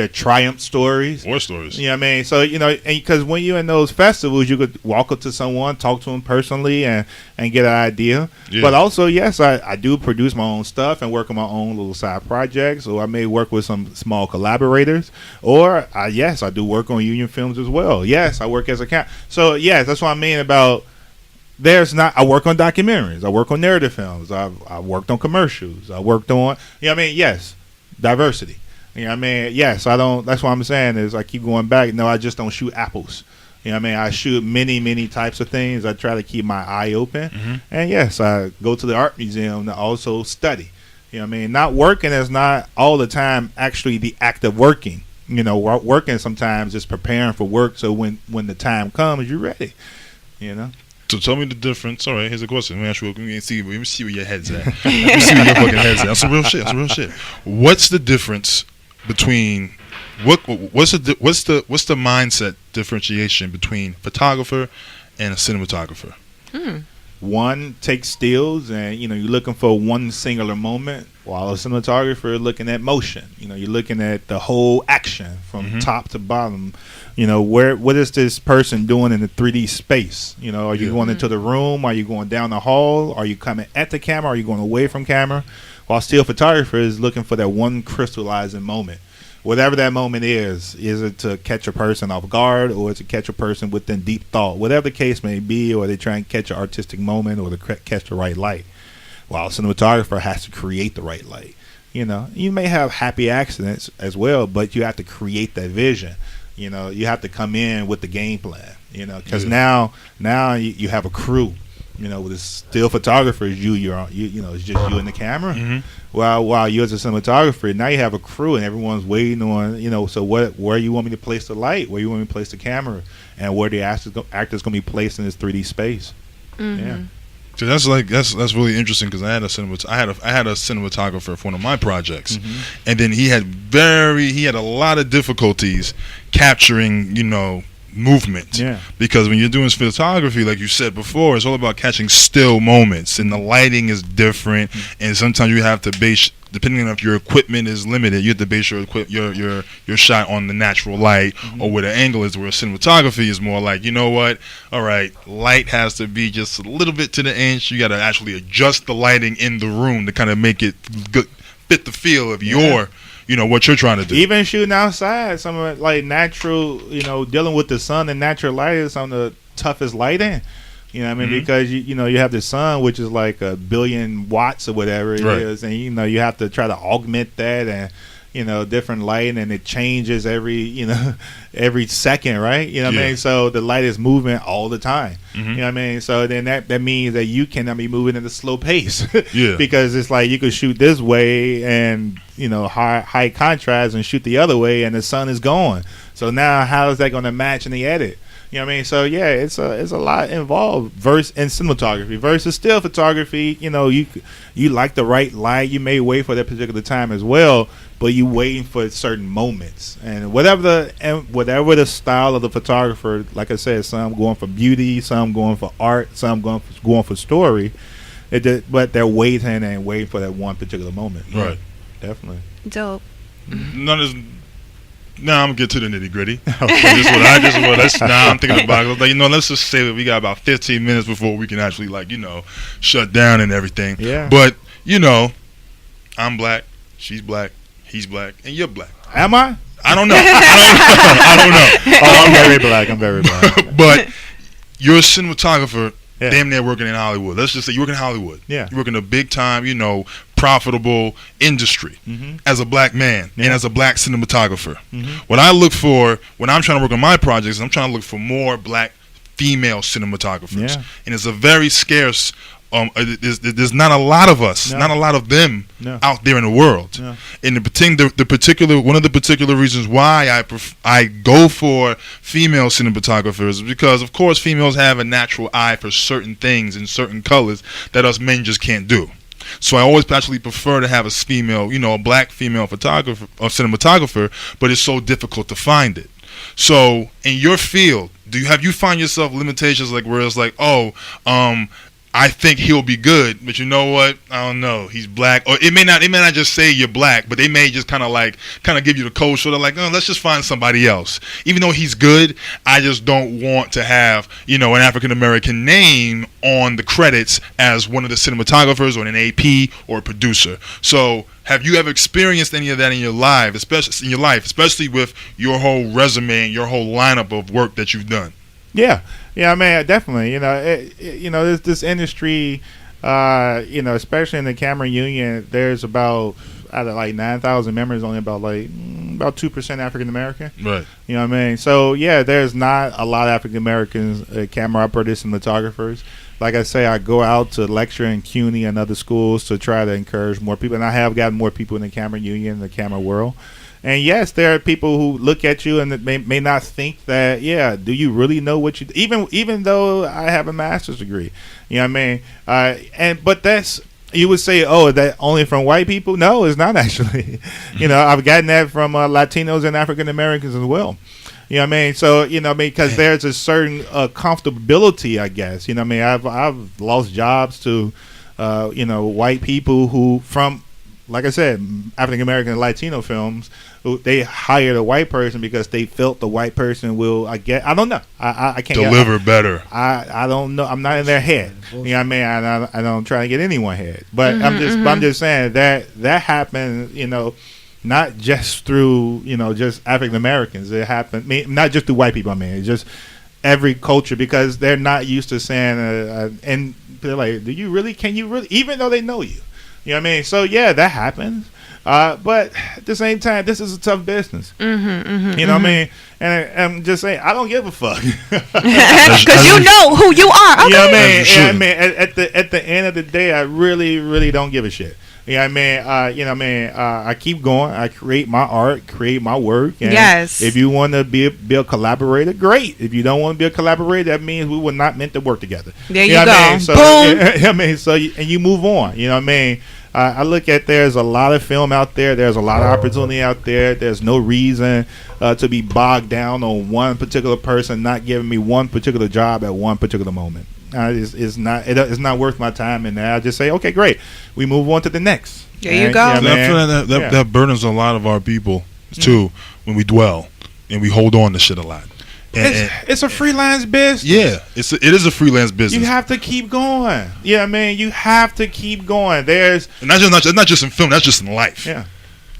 triumph stories. War stories. So, and because when you're in those festivals, you could walk up to someone, talk to them personally, and get an idea. Yeah. But also, yes, I do produce my own stuff and work on my own little side projects, or I may work with some small collaborators, or, yes, I do work on union films as well. Yes, I work as a So, yes, that's what I mean about I work on documentaries. I work on narrative films. I worked on commercials. I worked on, yes, diversity. Yes, I don't. That's what I'm saying is I keep going back. No, I just don't shoot apples. I shoot many types of things. I try to keep my eye open. And yes, I go to the art museum to also study. Not working is not all the time actually the act of working. Working sometimes is preparing for work. So when the time comes, you're ready. So tell me the difference. All right, here's a question. Let me see where your head's at. Let me see where your fucking head's at. That's some real shit. What's the difference between what's the mindset differentiation between photographer and a cinematographer? One takes stills, and you're looking for one singular moment, while a cinematographer is looking at motion. You're looking at the whole action from top to bottom. What is this person doing in the 3D space? Are you going into the room? Are you going down the hall? Are you coming at the camera? Are you going away from camera? While still photographer is looking for that one crystallizing moment. Whatever that moment is it to catch a person off guard, or to catch a person within deep thought? Whatever the case may be, or they try and catch an artistic moment, or to catch the right light. While a cinematographer has to create the right light. You may have happy accidents as well, but you have to create that vision. You have to come in with the game plan. Because now you have a crew. You know, with a still photographer, it's just you and the camera. Mhm. While you as a cinematographer, now you have a crew and everyone's waiting on, so where you want me to place the light, where you want me to place the camera, and where the actors going to be placed in this 3D space. Yeah. So that's really interesting because I had a cinematographer for one of my projects, and then he had a lot of difficulties capturing movement. Yeah. Because when you're doing photography, like you said before, it's all about catching still moments, and the lighting is different, and sometimes you have to base, depending on if your equipment is limited, you have to base your shot on the natural light or where the angle is. Where cinematography is more like, all right, light has to be just a little bit to the inch. You got to actually adjust the lighting in the room to kind of make it fit the feel of what you're trying to do. Even shooting outside, some of it, like natural, dealing with the sun and natural light is some of the toughest lighting. You know what I mean? Because you have the sun, which is like 1 billion watts or whatever it is, and you have to try to augment that and different lighting, and it changes every second, right? You know what I mean? So the light is moving all the time. You know what I mean? So then that means that you cannot be moving at a slow pace. Because it's like you could shoot this way and high contrast and shoot the other way, and the sun is gone. So now how is that going to match in the edit? You know what I mean? So yeah, it's a lot involved in cinematography versus still photography. You like the right light. You may wait for that particular time as well, but you waiting for certain moments, and whatever the style of the photographer. Like I said, some going for beauty, some going for art, some going for story. But they're waiting for that one particular moment. Right. Definitely. Dope. Now I'm gonna get to the nitty gritty. I'm thinking about it. Like, let's just say that we got about 15 minutes before we can actually shut down and everything. Yeah. But I'm black, she's black, he's black, and you're black. Am I? I don't know. I don't know. Oh, I'm very black. But you're a cinematographer. Yeah. Damn near working in Hollywood. Let's just say you work in Hollywood. Yeah. You work in a big time, profitable industry as a black man and as a black cinematographer. What I look for when I'm trying to work on my projects, I'm trying to look for more black female cinematographers. Yeah. And it's a very scarce. There's not a lot of us, not a lot of them out there in the world. No. And one of the particular reasons why I go for female cinematographers is because, of course, females have a natural eye for certain things and certain colors that us men just can't do. So I always actually prefer to have a black female photographer or cinematographer, but it's so difficult to find it. So in your field, have you find yourself limitations like where it's like, I think he'll be good, but you know what? I don't know. He's black, or it may not just say you're black, but they may just kind of give you the cold shoulder, like, oh, let's just find somebody else. Even though he's good, I just don't want to have an African American name on the credits as one of the cinematographers or an AP or a producer. So, have you ever experienced any of that in your life, especially with your whole resume and your whole lineup of work that you've done? Yeah, I mean, definitely. This industry, especially in the camera union, there's about out of like 9,000 members, only about 2% African American. Right. You know what I mean? So yeah, there's not a lot of African Americans camera operators and photographers. Like I say, I go out to lecture in CUNY and other schools to try to encourage more people, and I have gotten more people in the camera union, the camera world. And yes, there are people who look at you and may not think that, do you really know what you do? Even though I have a master's degree, you know what I mean? But that's, you would say, is that only from white people? No, it's not actually. I've gotten that from Latinos and African Americans as well. You know what I mean? So, because there's a certain comfortability, I guess. You know what I mean? I've lost jobs to, white people who from, like I said, African American and Latino films, they hired a white person because they felt the white person will. I don't know. I can't deliver better. I don't know. I'm not in their head. You know what I mean? I don't try to get anyone's head. But I'm just saying that happened. Not just through just African Americans. It happened. Not just through white people. I mean, it's just every culture because they're not used to saying and they're like, do you really? Can you really? Even though they know you. You know what I mean? So, yeah, that happens. But at the same time, this is a tough business. You know what I mean? And I'm just saying, I don't give a fuck. Because you know who you are. Okay. You know what I mean? Yeah, I mean, at the end of the day, I really, really don't give a shit. Yeah, I mean, you know, what I mean, I keep going. I create my art, create my work. And yes. If you want to be a collaborator, great. If you don't want to be a collaborator, that means we were not meant to work together. There you go. I mean? So, boom. I mean, so you move on. You know what I mean? I look at there's a lot of film out there. There's a lot of opportunity out there. There's no reason to be bogged down on one particular person not giving me one particular job at one particular moment. It's not worth my time. And I just say, okay, great. We move on to the next. There you go. I feel like that burdens a lot of our people too when we dwell and we hold on to shit a lot. It's a freelance business. Yeah, it is a freelance business. You have to keep going. Yeah, I mean, you have to keep going. There's and that's not just in film. That's just in life. Yeah.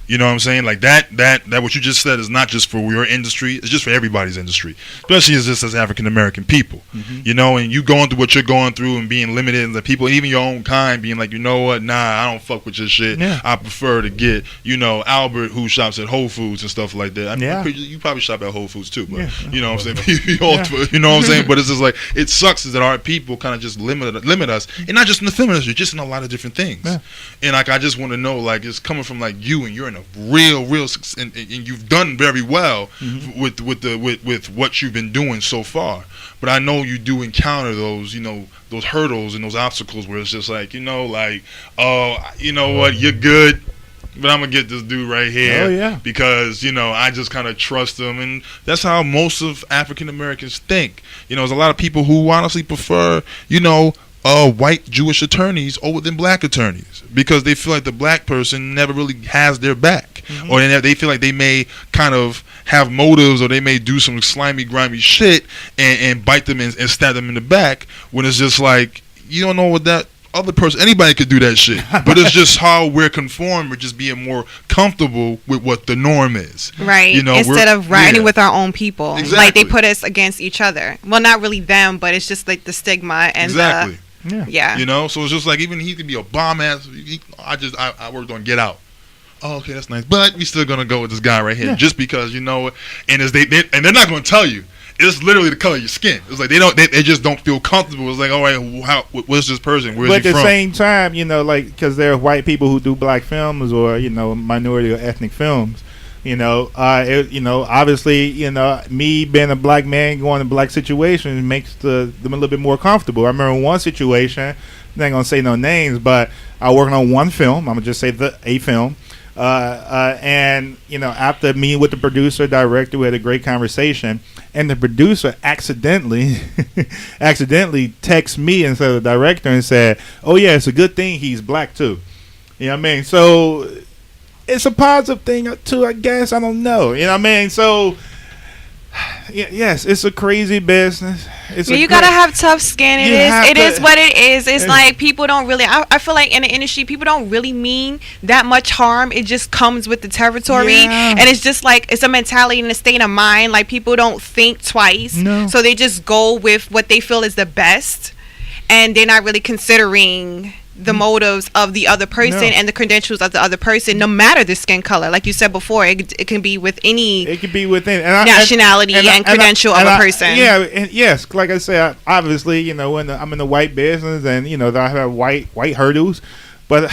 You know what I'm saying? Like that what you just said is not just for your industry. It's just for everybody's industry, especially as African American people. You know, and you going through what you're going through and being limited, and the people, even your own kind, being like, you know what? Nah, I don't fuck with your shit. Yeah. I prefer to get, you know, Albert who shops at Whole Foods and stuff like that. I mean, you probably shop at Whole Foods too, but you know what I'm saying? You know what I'm saying? But it's just like it sucks is that our people kind of just limit us, and not just in the film industry, just in a lot of different things. Yeah. And like I just want to know, like it's coming from like you, and you're in a real and you've done very well with what you've been doing so far. But I know you do encounter those, you know, those hurdles and those obstacles where it's just like, you know, like, oh, you know what, you're good, but I'm gonna get this dude right here. Oh, yeah. Because, you know, I just kind of trust him, and that's how most of African Americans think. You know, there's a lot of people who honestly prefer, you know, white Jewish attorneys over than black attorneys because they feel like the black person never really has their back, or they feel like they may kind of have motives, or they may do some slimy, grimy shit and bite them and stab them in the back, when it's just like, you don't know what that other person, anybody could do that shit, but it's just how we're conformed. We're just being more comfortable with what the norm is, right? You know, instead of riding with our own people. Exactly. Like they put us against each other. Well, not really them, but it's just like the stigma and exactly. Yeah. You know, so it's just like, even he could be a bomb ass. I worked on Get Out. Oh, okay, that's nice. But we still gonna go with this guy right here, just because, you know, and as and they're not gonna tell you. It's literally the color of your skin. It's like they just don't feel comfortable. It's like, all right, what's this person? Where's he from? But at the same time, you know, like, because there are white people who do black films, or, you know, minority or ethnic films. You know, obviously, you know, me being a black man going to black situations makes them a little bit more comfortable. I remember one situation, I'm not gonna say no names, but I working on one film. I'm gonna just say a film. And, you know, after meeting with the producer, director, we had a great conversation, and the producer accidentally texted me instead of the director and said, "Oh yeah, it's a good thing he's black too." You know what I mean? So it's a positive thing too, I guess. I don't know. You know what I mean? So yes, it's a crazy business. You gotta have tough skin. It is what it is. It's like people don't really. I feel like in the industry, people don't really mean that much harm. It just comes with the territory, and it's just like it's a mentality and a state of mind. Like people don't think twice, so they just go with what they feel is the best, and they're not really considering the motives of the other person and the credentials of the other person, no matter the skin color. Like you said before, it can be with any. It can be within nationality and credential of a person. Yeah, and yes, like I said, obviously, you know, when I'm in the white business, and you know, I have white hurdles, but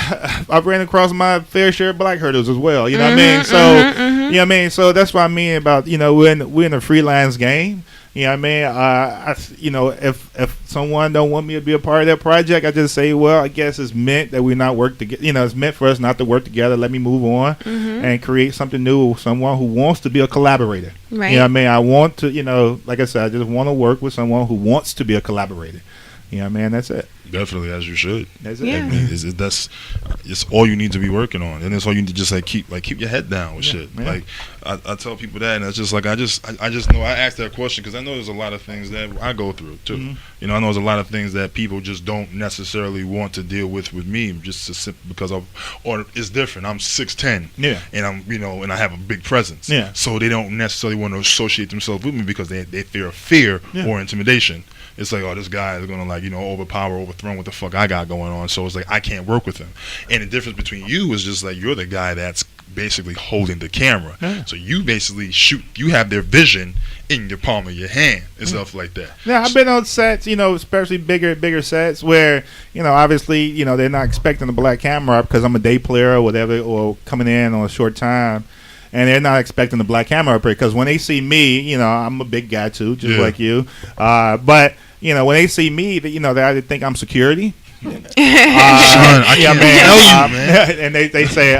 I've ran across my fair share of black hurdles as well. You know what I mean? So you know what I mean. So that's what I mean about, you know, we're in a freelance game. You know what I mean? You know, if someone don't want me to be a part of that project, I just say, well, I guess it's meant that we not work together. You know, it's meant for us not to work together. Let me move on and create something new with someone who wants to be a collaborator. Right. You know what I mean? I want to, you know, like I said, I just want to work with someone who wants to be a collaborator. You know what I mean? That's it. Definitely, as you should. That's it. Yeah. I mean, it's all you need to be working on, and it's all you need to just keep your head down with shit. Yeah. Like I tell people that, and it's just like I just know I asked that question because I know there's a lot of things that I go through too. You know, I know there's a lot of things that people just don't necessarily want to deal with me, just because or it's different. I'm 6'10", and I'm, you know, and I have a big presence, so they don't necessarily want to associate themselves with me because they fear or intimidation. it's like, oh, this guy is gonna like, overthrow what the fuck I got going on. So it's like I can't work with him. And the difference between you is just like you're the guy that's basically holding the camera. Yeah. So you basically shoot. You have their vision in your palm of your hand and stuff like that. Yeah, I've been on sets, especially bigger sets where, obviously, they're not expecting a black camera because I'm a day player or whatever, or coming in on a short time. And they're not expecting the black camera operator because when they see me, I'm a big guy too, just like you. But when they see me, they either think I'm security. I can't tell you, man. And they say,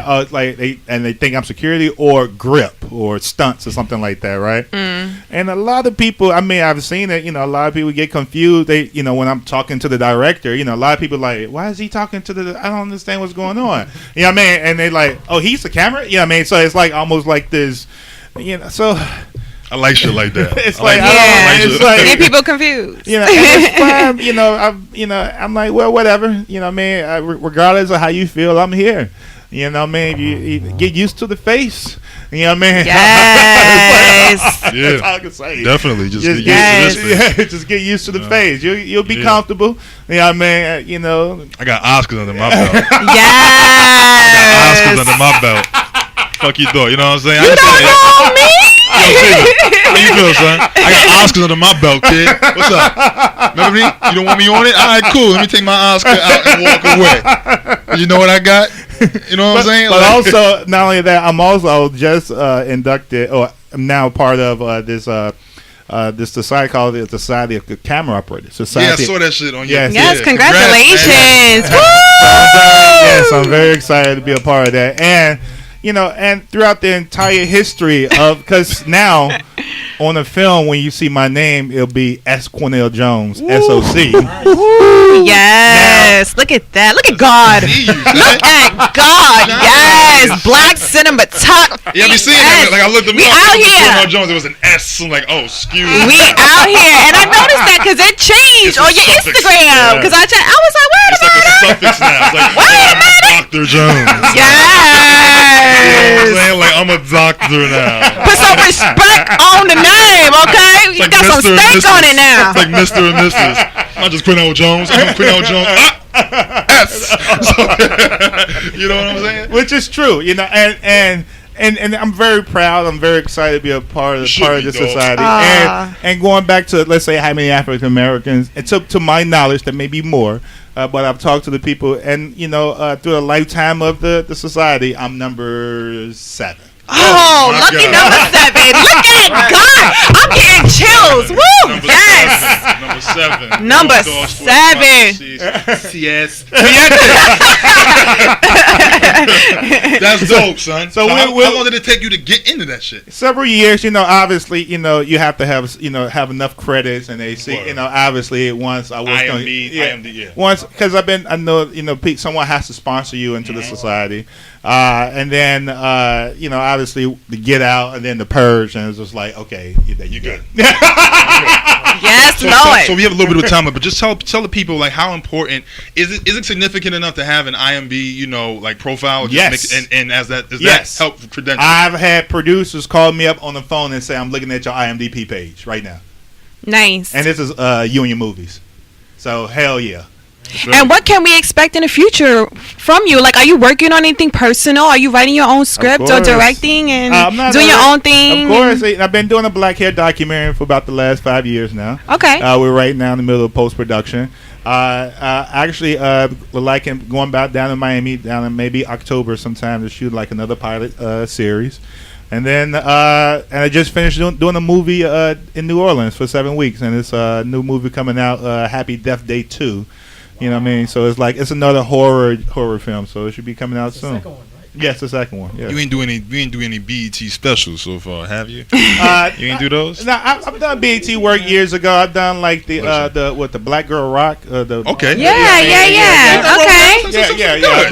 they think I'm security or grip or stunts or something like that, right? And a lot of people, I've seen it. A lot of people get confused. They, when I'm talking to the director, a lot of people like, why is he talking to the? I don't understand what's going on. You know what I mean? And they like, oh, he's the camera. You know what I mean? So it's like almost like this, so. I like shit like that. It's I like, Yeah. it's like, And people confused. and it's fine, I'm like, well, whatever, regardless of how you feel, I'm here. You know what I mean? You get used to the face. You know what I mean? Yes. That's all I can say. Definitely. Just get Yes. used to this thing. Just get used to the face. You'll be comfortable. You know what I mean? I got Oscars under my belt. Yes. Oscars under my belt. Fuck you thought. You know what I'm saying? You don't know me. Yo, Caesar, how you feel, son? I got Oscars under my belt, kid. What's up? Remember me? You don't want me on it? All right, cool. Let me take my Oscar out and walk away. You know what I got? You know what I'm saying? But also, not only that, I'm also just inducted, or I'm now part of this society called the Society of Camera Operators. Society. Yeah, I saw that shit on your. Yes, yeah. congratulations. Yes, I'm very excited to be a part of that. And and throughout the entire history of, because now on the film, when you see my name, it'll be S. Quenell Jones, SOC. Yes. Look at that. Look at God. Look at God. Yes. Black cinematographer. Yeah, I be seeing that. Like I looked at We out here. Quenell Jones, it was an S. I'm like, oh, excuse me. We out here. And I noticed that because it changed It's a on your suffix. Instagram. Because I was like, wait a It's like a minute. suffix now. It's like, Wait a minute. Dr. Jones. Yes. You know what I'm saying? Like, I'm a doctor now. Put some respect on the name, okay? It's You like got some Mr. and steak Mrs. on it now. It's like Mr. and Mrs. Not just Quenell Jones. I'm Quenell Jones. S. So, you know what I'm saying? Which is true, and I'm very proud. I'm very excited to be a part of this society. And going back to, let's say, how many African Americans, and to my knowledge, there may be more, but I've talked to the people, and through the lifetime of the society, I'm number 7. Oh, my lucky God. number 7. Look at God. I'm getting chills. Woo. Number Yes. 7. Number Doors, 7. CS. That's dope, son. So how long did it take you to get into that shit? Several years, obviously, you have to have, have enough credits, and they see, Word. Obviously once I was IMD, yeah. Once, because I know, someone has to sponsor you into the society, and then, obviously the Get Out, and then the Purge, and it's just like, okay, you good. Yes, So Lord. we have a little bit of time, but just tell the people, like, how important is it significant enough to have an IMB, like, profile? Yes. And as that Yes. that help credentials? I've had producers call me up on the phone and say, I'm looking at your IMDb page right now. Nice. And this is you and your movies. So, hell yeah. And what can we expect in the future from you? Like, are you working on anything personal? Are you writing your own script or course. directing and I'm not doing your direct- own thing? Of course. I've been doing a black hair documentary for about the last 5 years now. Okay. We're right now in the middle of post-production. Actually, we're going back down to Miami, down in maybe October sometime to shoot like another pilot series. And then and I just finished doing a movie in New Orleans for 7 weeks. And it's a new movie coming out, Happy Death Day 2. You know what I mean? So it's like, it's another horror film. So it should be coming out soon. Second one, right? Yes, the second one. Yeah. You ain't do any BET specials so far, have you? You ain't do those? No, I've done BET work years ago. I've done like the Black Girl Rock. Okay. Yeah. Okay.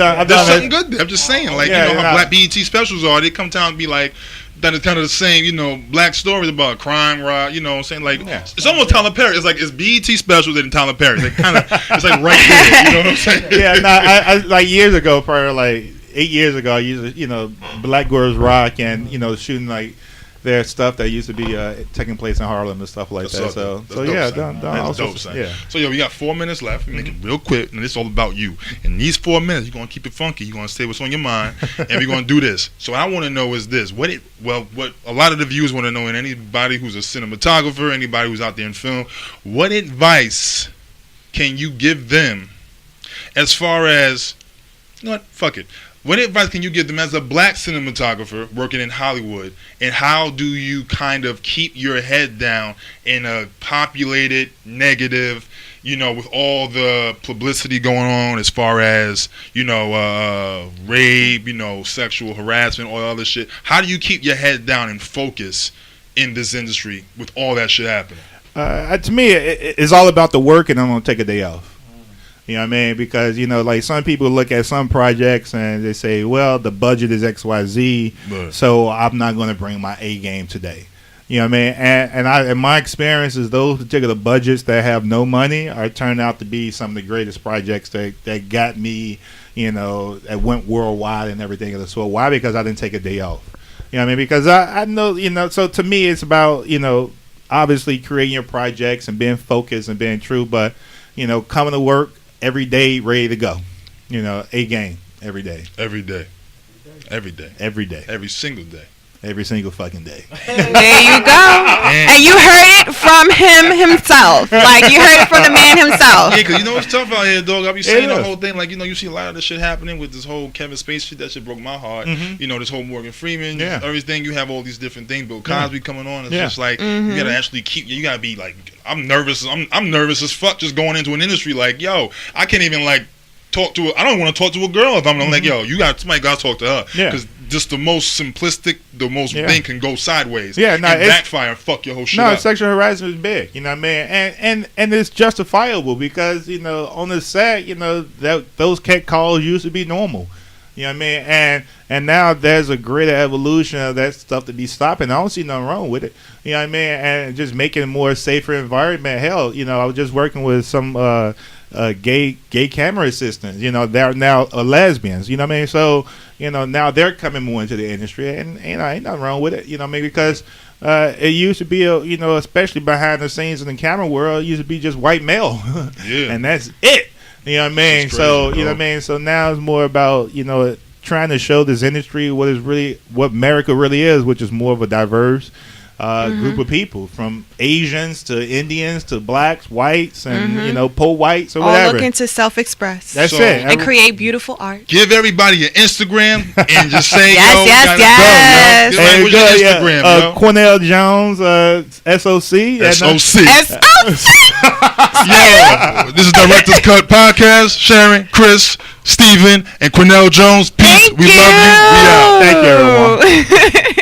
I've There's done something it. good there. I'm just saying, like, Yeah, you know how yeah. black BET specials are. They come down and be like, done kind of the same, black stories about crime, rock, you know what I'm saying? Like, Yeah. it's almost Tyler Perry. It's like, it's BET specials and Tyler Perry. They kind of, it's like right there, you know what I'm saying? Yeah, no, I like years ago, probably like 8 years ago, I used to, Black Girls Rock and, shooting like there's stuff that used to be taking place in Harlem and stuff like that. So yeah, that's dope, son. Yeah. So yo, we got 4 minutes left. Make it real quick, and it's all about you. In these 4 minutes, you're gonna keep it funky. You're gonna say what's on your mind, and we're gonna do this. So what I want to know is this: what a lot of the viewers want to know, and anybody who's a cinematographer, anybody who's out there in film, what advice can you give them as far as, you know what, fuck it. What advice can you give them as a black cinematographer working in Hollywood, and how do you kind of keep your head down in a populated, negative, you know, with all the publicity going on as far as, you know, rape, you know, sexual harassment, all other shit? How do you keep your head down and focus in this industry with all that shit happening? To me, it's all about the work, and I'm going to take a day off. You know what I mean? Because, you know, like some people look at some projects and they say, well, the budget is XYZ, Right. so I'm not going to bring my A game today. You know what I mean? And my experience is those particular budgets that have no money are turned out to be some of the greatest projects that got me, you know, that went worldwide and everything of the sort. Why? Because I didn't take a day off. You know what I mean? Because I know, you know, so to me it's about, you know, obviously creating your projects and being focused and being true, but, you know, coming to work every day ready to go. You know, A game every day. Every day. Every day. Every day. Every single day. Every single fucking day. There you go. And you heard it from him himself. Like, you heard it from the man himself. Yeah, because you know it's tough out here, dog. I be saying Yeah. the whole thing, like, you know, you see a lot of this shit happening with this whole Kevin Spacey shit. That shit broke my heart. Mhm. You know, this whole Morgan Freeman, Yeah. everything. You have all these different things, but Yeah. Cosby coming on, it's Yeah. just like you gotta actually keep. You gotta be like, I'm nervous. I'm nervous as fuck just going into an industry. Like, yo, I can't even like talk to. I don't want to talk to a girl if I'm like, yo, somebody got to talk to her. Yeah. Because just the most simplistic, the most Yeah. thing can go sideways. Yeah, no, and it's- backfire and fuck your whole shit No, up. sexual harassment is big. You know what I mean? And it's justifiable because, you know, on the set, you know, those cat calls used to be normal. You know what I mean? And now there's a greater evolution of that stuff to be stopping. I don't see nothing wrong with it. You know what I mean? And just making a more safer environment. Hell, you know, I was just working with some gay camera assistants. You know, they're now lesbians. You know what I mean? So, you know, now they're coming more into the industry, and you know, ain't nothing wrong with it. You know what I mean? Because it used to be, you know, especially behind the scenes in the camera world, it used to be just white male, Yeah. and that's it. You know what I mean? It's So crazy, you know bro. what I mean. So now it's more about, you know, trying to show this industry what America really is, which is more of a diverse group of people, from Asians to Indians to blacks, whites, and you know, po whites or All whatever. looking to self-express. That's So- it. and create beautiful art. Give everybody your Instagram and just say, Yes, yo, yes, gotta yes. go, yo. Give everybody what's your Instagram, yo. Quenell Jones, SOC. SOC. S-O-C. Yo, this is Director's Cut Podcast. Sharon, Chris, Steven, and Quenell Jones. Peace. Thank We love you. We out. Thank you, everyone. everyone.